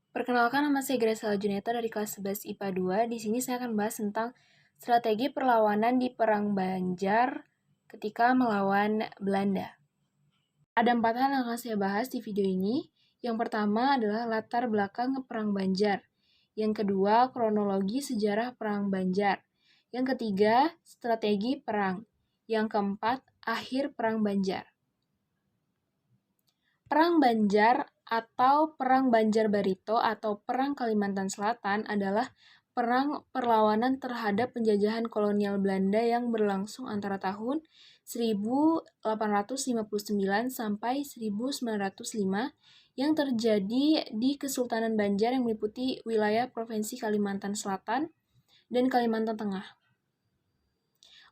Perkenalkan, nama saya Grace Juneta dari kelas 11 IPA 2. Di sini saya akan bahas tentang strategi perlawanan di Perang Banjar ketika melawan Belanda. Ada 4 hal yang akan saya bahas di video ini. Yang pertama adalah latar belakang Perang Banjar. Yang kedua, kronologi sejarah Perang Banjar. Yang ketiga, strategi perang. Yang keempat, akhir Perang Banjar. Perang Banjar atau Perang Banjar Barito atau Perang Kalimantan Selatan adalah perang perlawanan terhadap penjajahan kolonial Belanda yang berlangsung antara tahun 1859 sampai 1905 yang terjadi di Kesultanan Banjar yang meliputi wilayah Provinsi Kalimantan Selatan dan Kalimantan Tengah.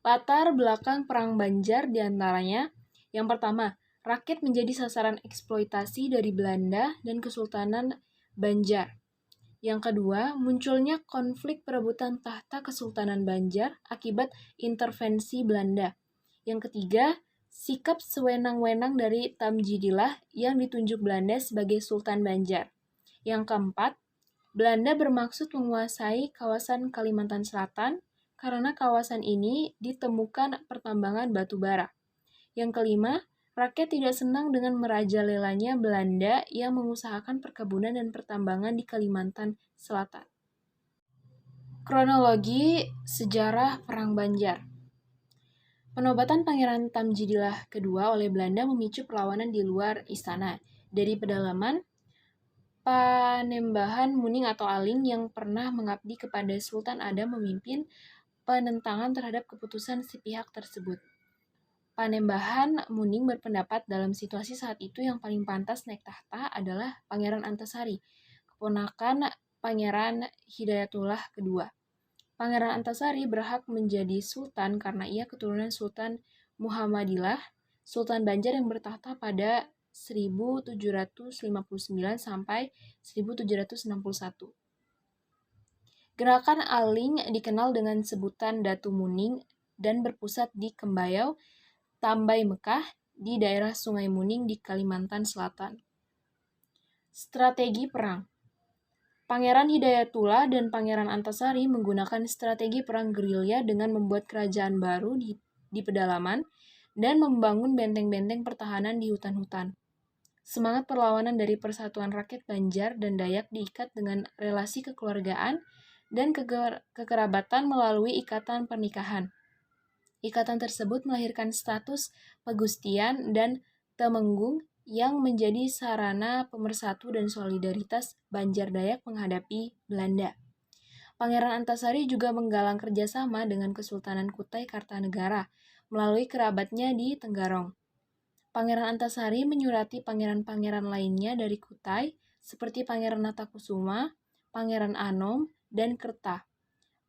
Latar belakang Perang Banjar diantaranya, yang pertama, rakyat menjadi sasaran eksploitasi dari Belanda dan Kesultanan Banjar. Yang kedua, munculnya konflik perebutan tahta Kesultanan Banjar akibat intervensi Belanda. Yang ketiga, sikap sewenang-wenang dari Tamjidillah yang ditunjuk Belanda sebagai Sultan Banjar. Yang keempat, Belanda bermaksud menguasai kawasan Kalimantan Selatan karena kawasan ini ditemukan pertambangan batu bara. Yang kelima, rakyat tidak senang dengan merajalelanya Belanda yang mengusahakan perkebunan dan pertambangan di Kalimantan Selatan. Kronologi sejarah Perang Banjar. Penobatan Pangeran Tamjidillah kedua oleh Belanda memicu perlawanan di luar istana. Dari pedalaman, Panembahan Muning atau Aling yang pernah mengabdi kepada Sultan Adam memimpin penentangan terhadap keputusan si pihak tersebut. Panembahan Muning berpendapat dalam situasi saat itu yang paling pantas naik tahta adalah Pangeran Antasari, keponakan Pangeran Hidayatullah kedua. Pangeran Antasari berhak menjadi sultan karena ia keturunan Sultan Muhammadillah, Sultan Banjar yang bertahta pada 1759 sampai 1761. Gerakan Aling dikenal dengan sebutan Datu Muning dan berpusat di Kembayau, Tambai Mekah, di daerah Sungai Muning di Kalimantan Selatan. Strategi perang. Pangeran Hidayatullah dan Pangeran Antasari menggunakan strategi perang gerilya dengan membuat kerajaan baru di pedalaman dan membangun benteng-benteng pertahanan di hutan-hutan. Semangat perlawanan dari Persatuan Rakyat Banjar dan Dayak diikat dengan relasi kekeluargaan dan kekerabatan melalui ikatan pernikahan. Ikatan tersebut melahirkan status Pegustian dan Temenggung yang menjadi sarana pemersatu dan solidaritas Banjar Dayak menghadapi Belanda. Pangeran Antasari juga menggalang kerjasama dengan Kesultanan Kutai Kartanegara melalui kerabatnya di Tenggarong. Pangeran Antasari menyurati pangeran-pangeran lainnya dari Kutai seperti Pangeran Natakusuma, Pangeran Anom, dan Kerta.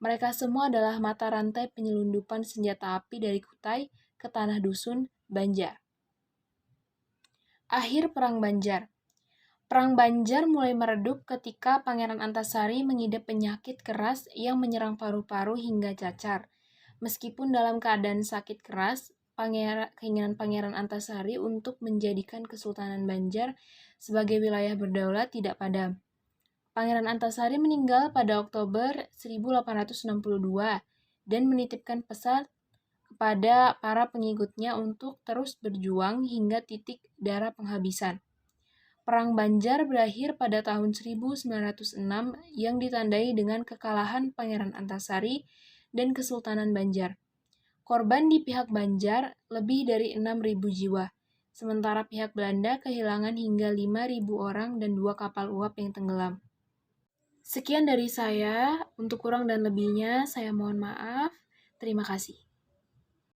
Mereka semua adalah mata rantai penyelundupan senjata api dari Kutai ke tanah dusun Banjar. Akhir Perang Banjar. Perang Banjar mulai meredup ketika Pangeran Antasari mengidap penyakit keras yang menyerang paru-paru hingga cacar. Meskipun dalam keadaan sakit keras, keinginan Pangeran Antasari untuk menjadikan Kesultanan Banjar sebagai wilayah berdaulat tidak padam. Pangeran Antasari meninggal pada Oktober 1862 dan menitipkan pesan kepada para pengikutnya untuk terus berjuang hingga titik darah penghabisan. Perang Banjar berakhir pada tahun 1906 yang ditandai dengan kekalahan Pangeran Antasari dan Kesultanan Banjar. Korban di pihak Banjar lebih dari 6.000 jiwa, sementara pihak Belanda kehilangan hingga 5.000 orang dan 2 kapal uap yang tenggelam. Sekian dari saya, untuk kurang dan lebihnya saya mohon maaf. Terima kasih.